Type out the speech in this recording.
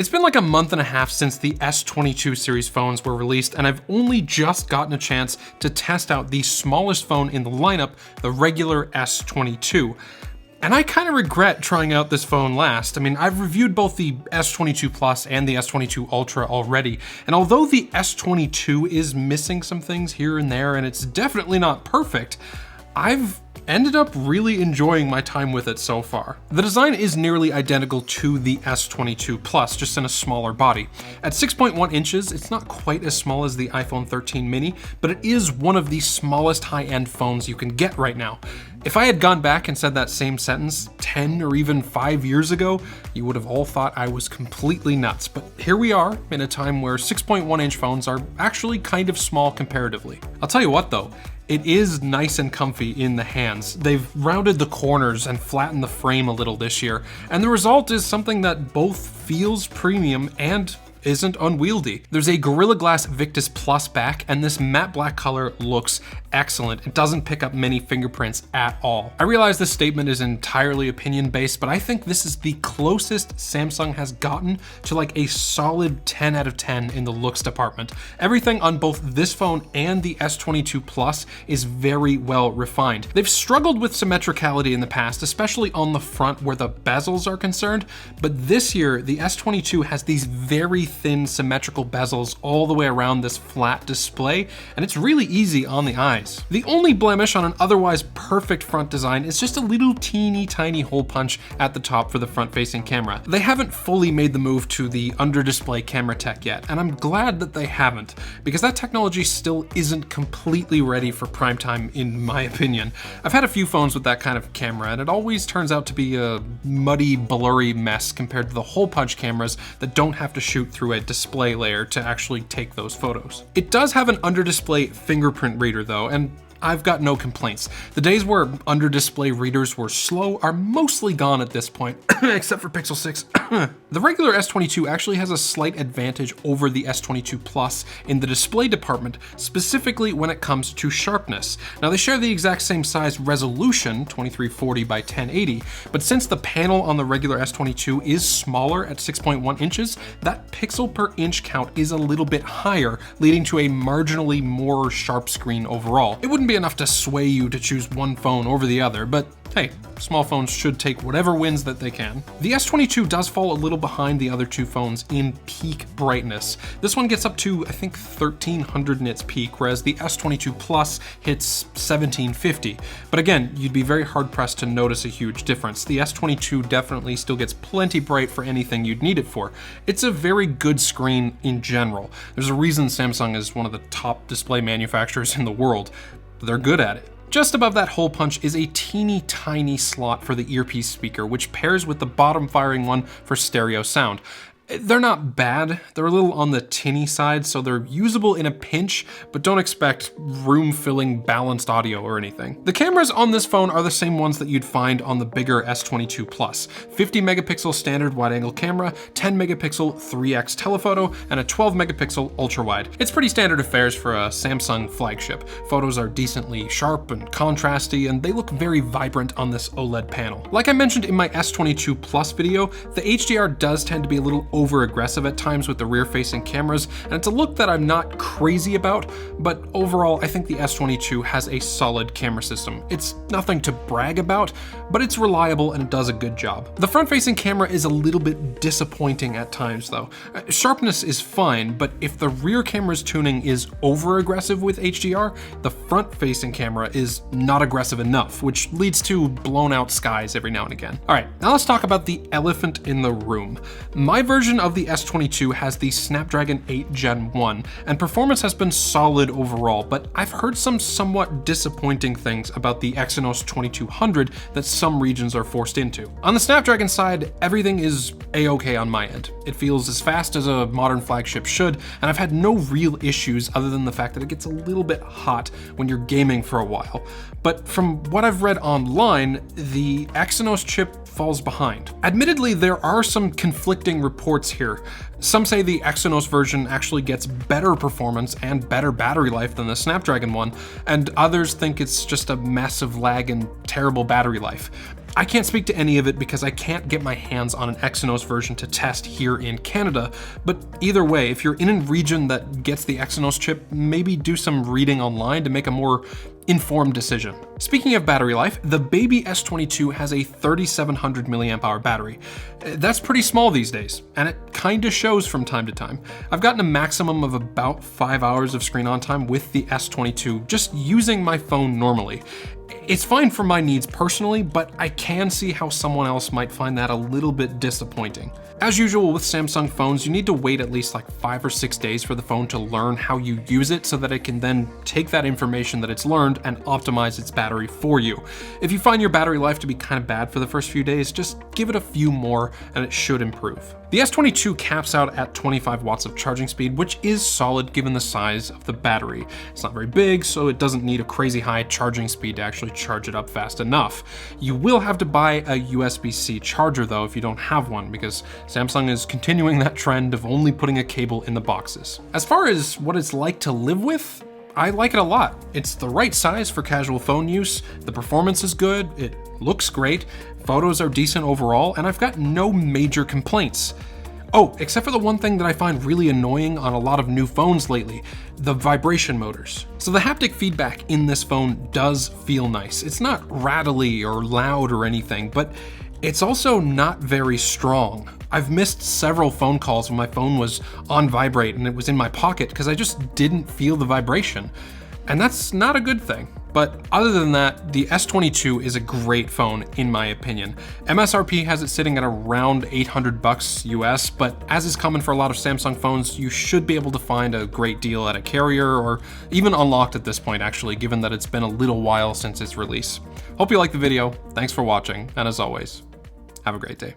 It's been like a month and a half since the S22 series phones were released, and I've only just gotten a chance to test out the smallest phone in the lineup, the regular S22. And I kind of regret trying out this phone last. I mean, I've reviewed both the S22 Plus and the S22 Ultra already, and although the S22 is missing some things here and there, and it's definitely not perfect, I've ended up really enjoying my time with it so far. The design is nearly identical to the S22 Plus, just in a smaller body. At 6.1 inches, it's not quite as small as the iPhone 13 mini, but it is one of the smallest high-end phones you can get right now. If I had gone back and said that same sentence 10 or even 5 years ago, you would have all thought I was completely nuts. But here we are in a time where 6.1 inch phones are actually kind of small comparatively. I'll tell you what though, it is nice and comfy in the hands. They've rounded the corners and flattened the frame a little this year, and the result is something that both feels premium and isn't unwieldy. There's a Gorilla Glass Victus Plus back, and this matte black color looks excellent. It doesn't pick up many fingerprints at all. I realize this statement is entirely opinion-based, but I think this is the closest Samsung has gotten to like a solid 10 out of 10 in the looks department. Everything on both this phone and the S22 Plus is very well refined. They've struggled with symmetricality in the past, especially on the front where the bezels are concerned, but this year the S22 has these very thin symmetrical bezels all the way around this flat display, and it's really easy on the eyes. The only blemish on an otherwise perfect front design is just a little teeny tiny hole punch at the top for the front-facing camera. They haven't fully made the move to the under-display camera tech yet, and I'm glad that they haven't, because that technology still isn't completely ready for prime time in my opinion. I've had a few phones with that kind of camera, and it always turns out to be a muddy, blurry mess compared to the hole punch cameras that don't have to shoot through a display layer to actually take those photos. It does have an under-display fingerprint reader though, and I've got no complaints. The days where under-display readers were slow are mostly gone at this point, except for Pixel 6. The regular S22 actually has a slight advantage over the S22 Plus in the display department, specifically when it comes to sharpness. Now they share the exact same size resolution, 2340 by 1080, but since the panel on the regular S22 is smaller at 6.1 inches, that pixel per inch count is a little bit higher, leading to a marginally more sharp screen overall. It wouldn't be enough to sway you to choose one phone over the other, but hey, small phones should take whatever wins that they can. The S22 does fall a little behind the other two phones in peak brightness. This one gets up to, I think, 1300 in its peak, whereas the S22 Plus hits 1750. But again, you'd be very hard pressed to notice a huge difference. The S22 definitely still gets plenty bright for anything you'd need it for. It's a very good screen in general. There's a reason Samsung is one of the top display manufacturers in the world. They're good at it. Just above that hole punch is a teeny tiny slot for the earpiece speaker, which pairs with the bottom firing one for stereo sound. They're not bad, they're a little on the tinny side, so they're usable in a pinch, but don't expect room-filling balanced audio or anything. The cameras on this phone are the same ones that you'd find on the bigger S22 Plus. 50 megapixel standard wide-angle camera, 10 megapixel 3x telephoto, and a 12 megapixel ultra-wide. It's pretty standard affairs for a Samsung flagship. Photos are decently sharp and contrasty, and they look very vibrant on this OLED panel. Like I mentioned in my S22 Plus video, the HDR does tend to be a little over-aggressive at times with the rear-facing cameras, and it's a look that I'm not crazy about, but overall I think the S22 has a solid camera system. It's nothing to brag about, but it's reliable and it does a good job. The front-facing camera is a little bit disappointing at times though. Sharpness is fine, but if the rear camera's tuning is over-aggressive with HDR, the front-facing camera is not aggressive enough, which leads to blown-out skies every now and again. Alright, now let's talk about the elephant in the room. My version of the S22 has the Snapdragon 8 Gen 1, and performance has been solid overall, but I've heard some somewhat disappointing things about the Exynos 2200 that some regions are forced into. On the Snapdragon side, everything is a-okay on my end. It feels as fast as a modern flagship should, and I've had no real issues other than the fact that it gets a little bit hot when you're gaming for a while. But from what I've read online, the Exynos chip falls behind. Admittedly, there are some conflicting reports here. Some say the Exynos version actually gets better performance and better battery life than the Snapdragon one, and others think it's just a massive lag and terrible battery life. I can't speak to any of it because I can't get my hands on an Exynos version to test here in Canada, but either way, if you're in a region that gets the Exynos chip, maybe do some reading online to make a more informed decision. Speaking of battery life, the baby S22 has a 3700 milliamp hour battery. That's pretty small these days, and it kinda shows from time to time. I've gotten a maximum of about 5 hours of screen on time with the S22 just using my phone normally. It's fine for my needs personally, but I can see how someone else might find that a little bit disappointing. As usual with Samsung phones, you need to wait at least like 5 or 6 days for the phone to learn how you use it so that it can then take that information that it's learned and optimize its battery for you. If you find your battery life to be kind of bad for the first few days, just give it a few more and it should improve. The S22 caps out at 25 watts of charging speed, which is solid given the size of the battery. It's not very big, so it doesn't need a crazy high charging speed to actually charge it up fast enough. You will have to buy a USB-C charger though if you don't have one, because Samsung is continuing that trend of only putting a cable in the boxes. As far as what it's like to live with, I like it a lot. It's the right size for casual phone use, the performance is good, it looks great, photos are decent overall, and I've got no major complaints. Oh, except for the one thing that I find really annoying on a lot of new phones lately, the vibration motors. So the haptic feedback in this phone does feel nice. It's not rattly or loud or anything, but it's also not very strong. I've missed several phone calls when my phone was on vibrate and it was in my pocket because I just didn't feel the vibration. And that's not a good thing. But other than that, the S22 is a great phone in my opinion. MSRP has it sitting at around $800 US, but as is common for a lot of Samsung phones, you should be able to find a great deal at a carrier or even unlocked at this point actually, given that it's been a little while since its release. Hope you liked the video, thanks for watching, and as always, have a great day.